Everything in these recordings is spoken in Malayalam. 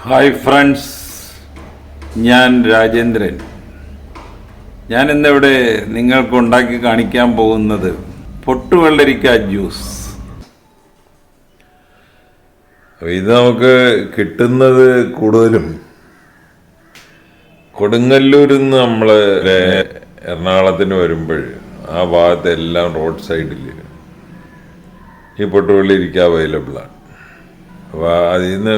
ഹായ് ഫ്രണ്ട്സ്, ഞാൻ രാജേന്ദ്രൻ. ഞാൻ ഇന്നിവിടെ നിങ്ങൾക്ക് ഉണ്ടാക്കി കാണിക്കാൻ പോകുന്നത് പൊട്ടുവെള്ളരിക്ക ജ്യൂസ്. ഇത് നമുക്ക് കിട്ടുന്നത് കൂടുതലും കൊടുങ്ങല്ലൂരിൽ നിന്ന് നമ്മൾ എറണാകുളത്തിന് വരുമ്പോൾ ആ ഭാഗത്തെല്ലാം റോഡ് സൈഡിൽ ഈ പൊട്ടുവെള്ളരിക്ക അവൈലബിളാണ്. അപ്പോൾ അതിൽ നിന്ന്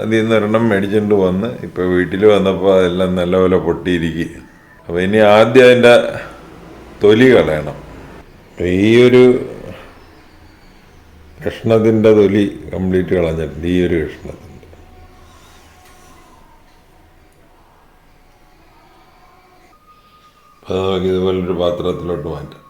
അതിൽ നിന്ന് ഒരെണ്ണം മേടിച്ചുകൊണ്ട് വന്ന് ഇപ്പോൾ വീട്ടിൽ വന്നപ്പോൾ അതെല്ലാം നല്ലപോലെ പൊട്ടിയിരിക്കുക. അപ്പോൾ ഇനി ആദ്യം അതിൻ്റെ തൊലി കളയണം. ഈ ഒരു കഷ്ണത്തിൻ്റെ തൊലി കംപ്ലീറ്റ് കളഞ്ഞിട്ടുണ്ട്. ഈ ഒരു കഷ്ണത്തിൻ്റെ അപ്പോൾ നമുക്ക് ഇതുപോലൊരു പാത്രത്തിലോട്ട് മാറ്റാം.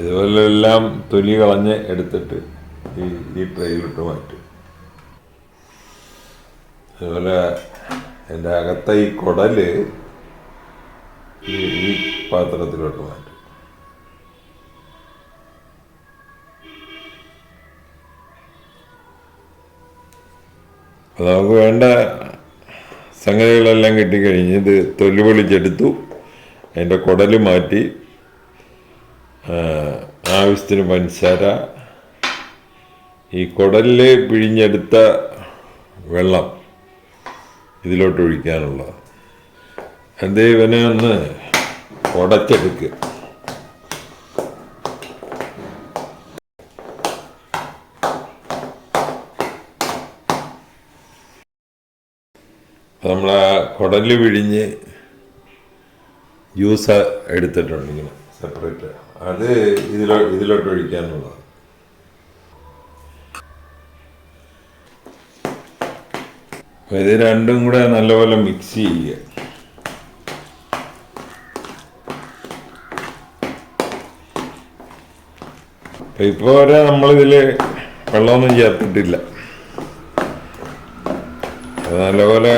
ഇതുപോലെ എല്ലാം തൊലി കളഞ്ഞ് എടുത്തിട്ട് ഈ ട്രെയിലിട്ട് മാറ്റും. അതുപോലെ എൻ്റെ അകത്തെ ഈ കുടല് ഈ പാത്രത്തിലോട്ട് മാറ്റും. അപ്പോൾ നമുക്ക് വേണ്ട സംഗതികളെല്ലാം കിട്ടിക്കഴിഞ്ഞ് ഇത് തൊലി പൊളിച്ചെടുത്തു. അതിൻ്റെ കുടല് മാറ്റി ആവശ്യത്തിന് പഞ്ചസാര, ഈ കുടലിൽ പിഴിഞ്ഞെടുത്ത വെള്ളം ഇതിലോട്ട് ഒഴിക്കാനുള്ളത്. അത് ഇവനെ ഒന്ന് ഉടച്ചെടുക്കുക. നമ്മൾ ആ കുടലിൽ പിഴിഞ്ഞ് ജ്യൂസ് എടുത്തിട്ടുണ്ട് ഇങ്ങനെ സെപ്പറേറ്റ്. അത് ഇതിലോട്ട് ഒഴിക്കാനുള്ളതാണ്. അപ്പോൾ ഇത് രണ്ടും കൂടെ നല്ലപോലെ മിക്സ് ചെയ്യുക. ഇപ്പോൾ വരെ നമ്മളിതിൽ വെള്ളമൊന്നും ചേർത്തിട്ടില്ല. അത് നല്ലപോലെ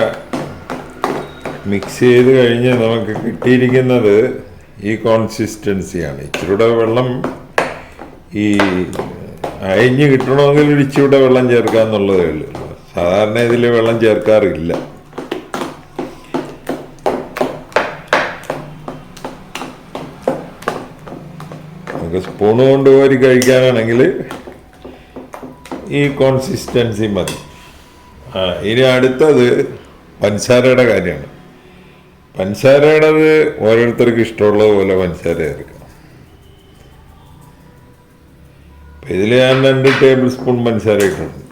മിക്സ് ചെയ്ത് കഴിഞ്ഞ് നമുക്ക് കിട്ടിയിരിക്കുന്നത് ഈ കോൺസിസ്റ്റൻസിയാണ്. ഇച്ചിരൂടെ വെള്ളം ഈ അയഞ്ഞ് കിട്ടണമെങ്കിൽ ഇച്ചിരൂടെ വെള്ളം ചേർക്കാന്നുള്ളതേ ഉള്ളൂ. സാധാരണ ഇതിൽ വെള്ളം ചേർക്കാറില്ല. നമുക്ക് സ്പൂണ് കൊണ്ട് കോരി കഴിക്കാനാണെങ്കിൽ ഈ കോൺസിസ്റ്റൻസി മതി. ഇനി അടുത്തത് പഞ്ചസാരയുടെ കാര്യമാണ്. പഞ്ചസാരയുടേത് ഓരോരുത്തർക്ക് ഇഷ്ടമുള്ളത് പോലെ പഞ്ചസാര ചേർക്കാം. അപ്പം ഇതിൽ ഞാൻ 2 ടേബിൾ സ്പൂൺ പഞ്ചസാര ഇട്ടുണ്ട്.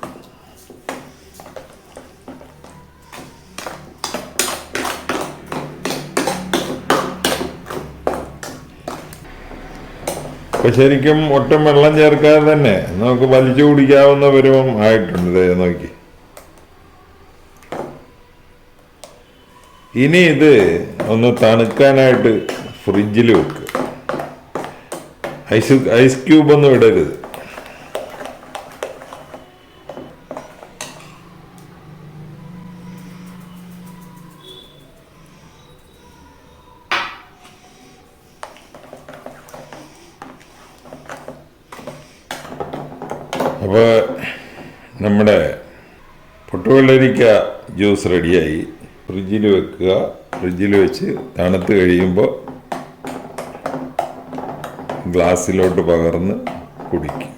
അപ്പം ശരിക്കും ഒട്ടും വെള്ളം ചേർക്കാതെ തന്നെ നമുക്ക് വലിച്ചു കുടിക്കാവുന്ന പരുവം ആയിട്ടുണ്ട്. നോക്കി. ഇനി ഇത് ഒന്ന് തണുക്കാനായിട്ട് ഫ്രിഡ്ജിൽ വെക്കുക. ഐസ് ക്യൂബ് ഒന്നും ഇടരുത്. അപ്പോൾ നമ്മുടെ പൊട്ടുവെള്ളരിക്ക ജ്യൂസ് റെഡിയായി. ഫ്രിഡ്ജിൽ വെക്കുക. ഫ്രിഡ്ജിൽ വെച്ച് തണുത്ത് കഴിയുമ്പോൾ ഗ്ലാസ്സിലോട്ട് പകർന്ന് കുടിക്കുക.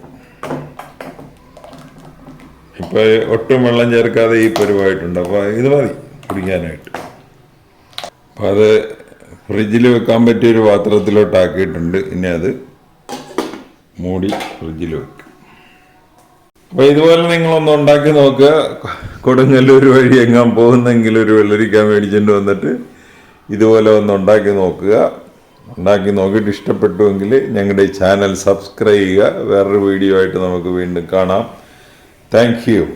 ഇപ്പോൾ ഒട്ടും വെള്ളം ചേർക്കാതെ ഈ പരുവായിട്ടുണ്ട്. അപ്പോൾ ഇത് മതി കുടിക്കാനായിട്ട്. അപ്പോൾ അത് ഫ്രിഡ്ജിൽ വെക്കാൻ പറ്റിയൊരു പാത്രത്തിലോട്ടാക്കിയിട്ടുണ്ട്. ഇനി അത് മൂടി ഫ്രിഡ്ജിൽ വെക്കുക. അപ്പോൾ ഇതുപോലെ നിങ്ങളൊന്ന് ഉണ്ടാക്കി നോക്കുക. കൊടുങ്ങല്ലൂർ വഴി എങ്ങാൻ പോകുന്നെങ്കിൽ ഒരു വെള്ളരിക്ക മേടിച്ചുകൊണ്ട് വന്നിട്ട് ഇതുപോലെ ഒന്ന് ഉണ്ടാക്കി നോക്കുക. ഉണ്ടാക്കി നോക്കിയിട്ട് ഇഷ്ടപ്പെട്ടുവെങ്കിൽ ഞങ്ങളുടെ ഈ ചാനൽ സബ്സ്ക്രൈബ് ചെയ്യുക. വേറൊരു വീഡിയോ ആയിട്ട് നമുക്ക് വീണ്ടും കാണാം. Thank you.